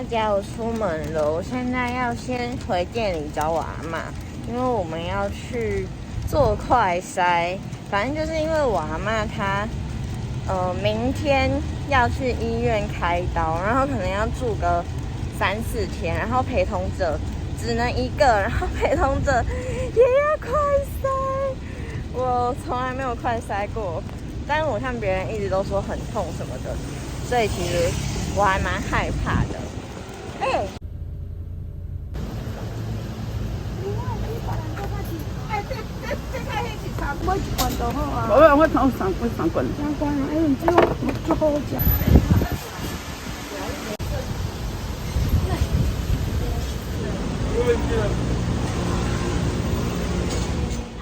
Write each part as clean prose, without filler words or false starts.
大家，我出门了，我现在要先回店里找我阿嬷，因为我们要去做快筛。反正就是因为我阿嬷她，明天要去医院开刀，然后可能要住个3-4天，然后陪同者只能1个，然后陪同者也要快筛。我从来没有快筛过，但是我看别人一直都说很痛什么的，所以其实我还蛮害怕的。我头3罐。3罐，你这个足好食。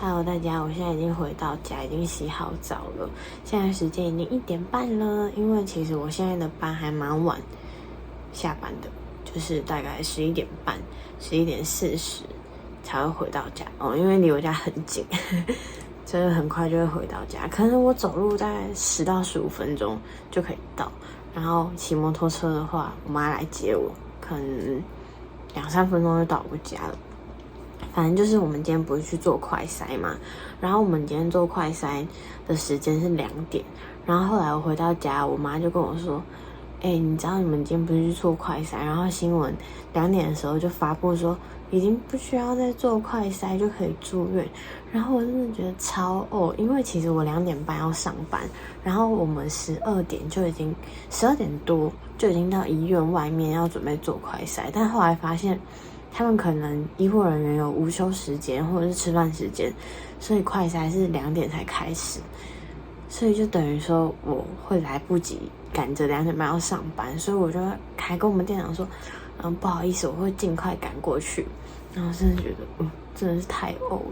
Hello， 大家，我现在已经回到家，已经洗好澡了。现在时间已经1点半了，因为其实我现在的班还蛮晚下班的，就是大概11点半、11点40才会回到家哦，因为离我家很近，所以很快就会回到家。可能我走路大概10到15分钟就可以到，然后骑摩托车的话，我妈来接我，可能2-3分钟就到我家了。反正就是我们今天不是去做快筛嘛，然后我们今天做快筛的时间是2点，然后后来我回到家，我妈就跟我说，你知道你们今天不是去做快筛，然后新闻2点的时候就发布说已经不需要再做快筛就可以住院，然后我真的觉得超因为其实我2点半要上班，然后我们12点多就已经到医院外面要准备做快筛，但后来发现他们可能医护人员有午休时间或者是吃饭时间，所以快筛是2点才开始，所以就等于说我会来不及赶着2点半要上班，所以我就还跟我们店长说，不好意思，我会尽快赶过去。然后真的觉得，真的是太了。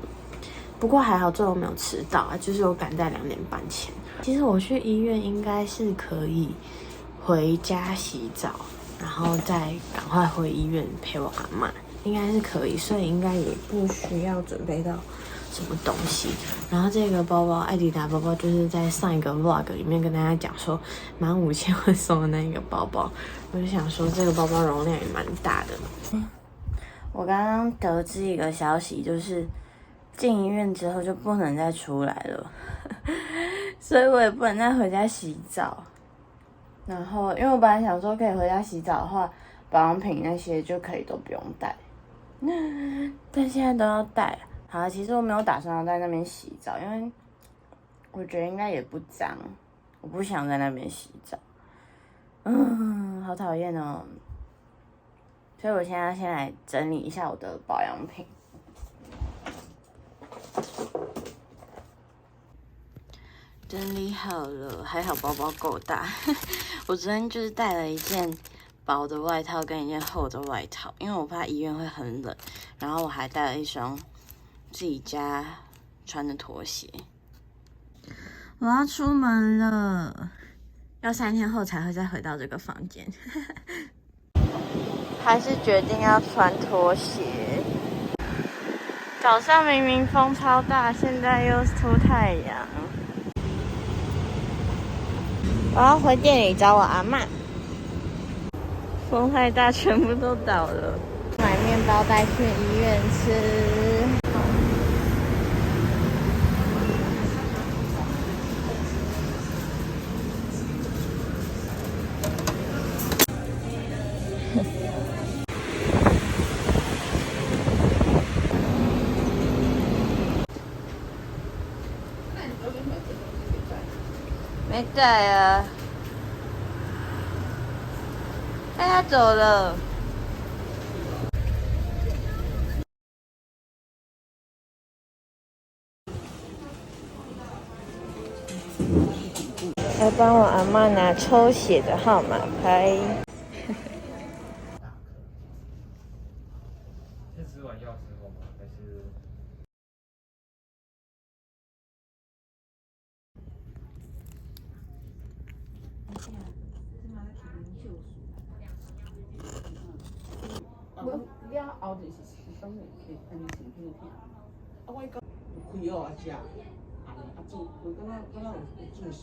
不过还好最后没有迟到啊，就是我赶在2点半前。其实我去医院应该是可以回家洗澡，然后再赶快回医院陪我阿嬷。应该是可以，所以应该也不需要准备到什么东西。然后这个包包，艾迪达包包，就是在上一个 vlog 里面跟大家讲说，满5000会送的那一个包包。我就想说，这个包包容量也蛮大的。我刚刚得知一个消息，就是进医院之后就不能再出来了，所以我也不能再回家洗澡。然后，因为我本来想说可以回家洗澡的话，保养品那些就可以都不用带。但现在都要带。好，其实我没有打算要在那边洗澡，因为我觉得应该也不脏，我不想在那边洗澡。好讨厌哦。所以我现在先来整理一下我的保养品。整理好了，还好包包够大。我昨天就是带了一件薄的外套跟一件厚的外套，因为我怕医院会很冷。然后我还带了一双自己家穿的拖鞋。我要出门了，要3天后才会再回到这个房间。还是决定要穿拖鞋。早上明明风超大，现在又出太阳。我要回店里找我阿嬷。风太大，全部都倒了。买面包带去医院吃。没带啊。他走了。要帮我阿嬷拿抽血的号码牌。是吃完药之后吗？还是？我了后就是当然可以安尼身体痛。我伊讲开药啊食，煮，我刚刚有煮熟。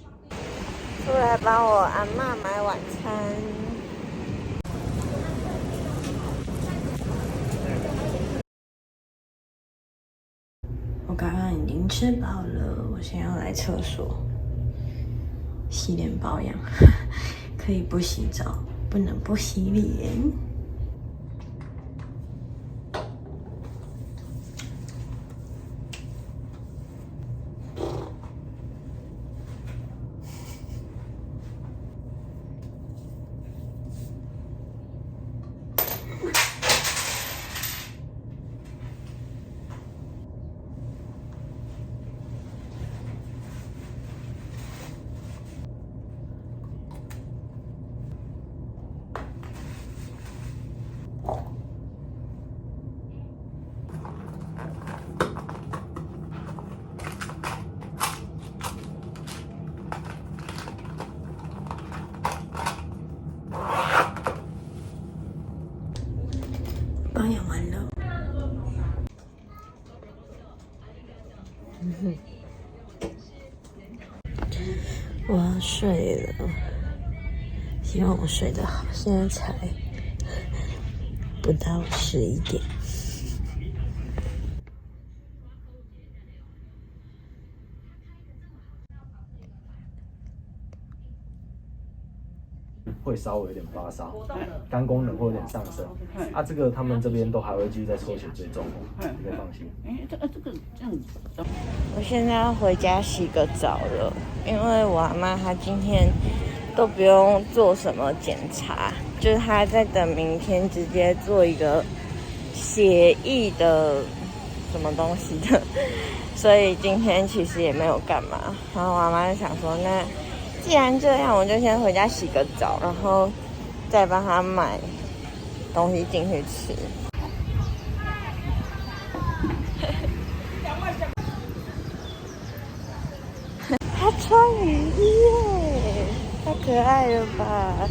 出来帮我阿嬷买晚餐。刚刚已经吃饱了，我现在要来厕所洗脸保养，可以不洗澡，不能不洗脸。保养完了，我要睡了，希望我睡得好。现在才不到11点。会稍微有点发烧，肝功能会有点上升。啊，这个他们这边都还会继续在抽血追踪哦，你可以放心。这个这样子。我现在要回家洗个澡了，因为我阿妈她今天都不用做什么检查，就是她在等明天直接做一个血液的什么东西的，所以今天其实也没有干嘛。然后我阿妈就想说，那既然这样，我就先回家洗个澡，然后再帮她买东西进去吃。他穿雨衣耶，太可爱了吧！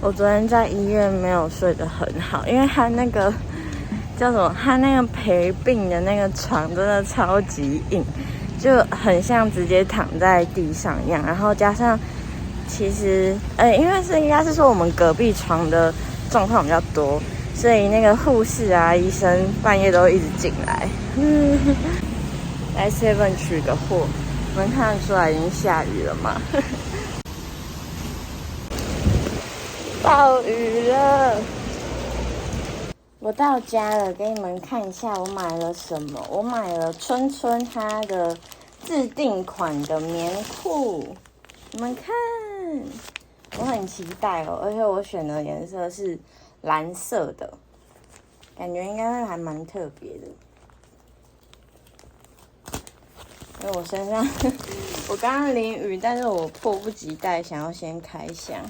我昨天在医院没有睡得很好，因为他那个叫什么，他那个陪病的那个床真的超级硬，就很像直接躺在地上一样。然后加上其实，因为应该是说我们隔壁床的状况比较多，所以那个护士啊、医生半夜都会一直进来。来 7 取个货，你们看得出来已经下雨了吗？暴雨了！我到家了，给你们看一下我买了什么。我买了春春它的自定款的棉裤，你们看，我很期待哦。而且我选的颜色是蓝色的，感觉应该会还蛮特别的。因为我身上，我刚刚淋雨，但是我迫不及待想要先开箱，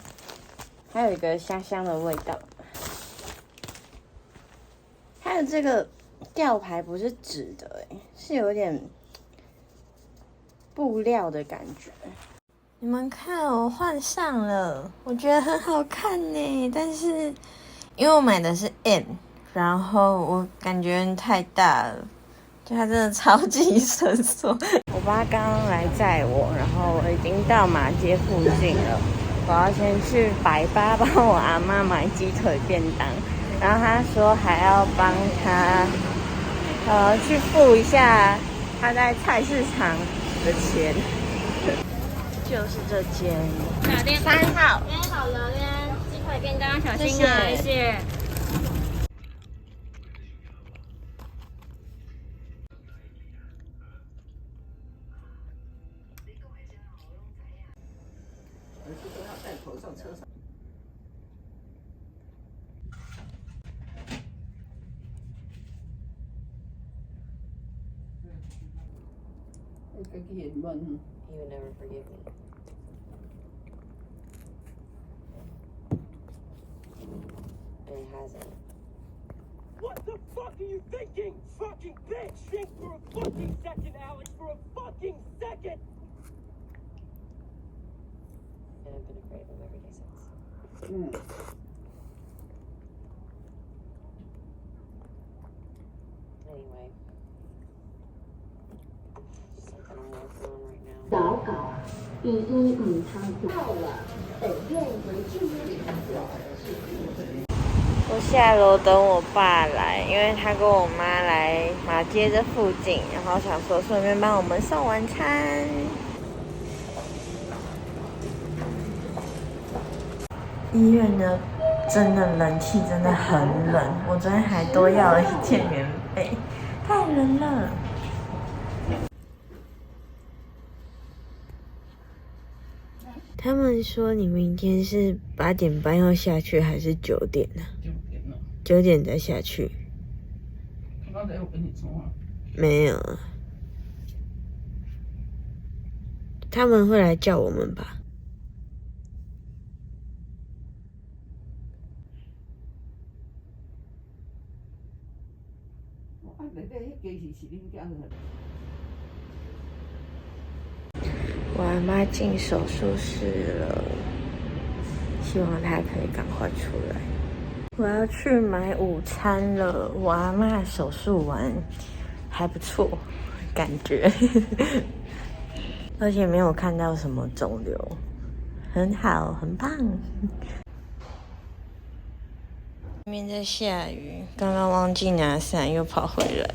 还有一个香香的味道。还有这个吊牌不是纸的，是有点布料的感觉。你们看，我换上了，我觉得很好看呢。但是因为我买的是 M， 然后我感觉太大了。就它真的超级伸缩。我爸刚刚来载我，然后我已经到马街附近了。我要先去百八帮我阿嬷买鸡腿便当，然后他说还要帮他去付一下他在菜市场的钱。就是这间3号。编好了，编鸡腿便当，小心啊，谢谢。He would never forgive me. And it hasn't. What the fuck are you thinking? Fucking bitch! Think for a fucking second, Alex! For a fucking second! And I've been afraid of him every day since. Anyway. Something I'm working on right now. 稿稿第1午餐到了，本院为进入场所。我下楼等我爸来，因为他跟我妈来马街这附近，然后想说顺便帮我们送晚餐。医院呢，真的冷气真的很冷，我昨天还多要了一件棉被，太冷了。他们说你明天是8点半要下去，还是9点呢9点了。9点再下去？他刚才有跟你说啊？没有啊。他们会来叫我们吧？我阿妈进手术室了，希望她可以赶快出来。我要去买午餐了。我阿妈手术完还不错，感觉，而且没有看到什么肿瘤，很好，很棒。外面在下雨，刚刚忘记拿伞，又跑回来。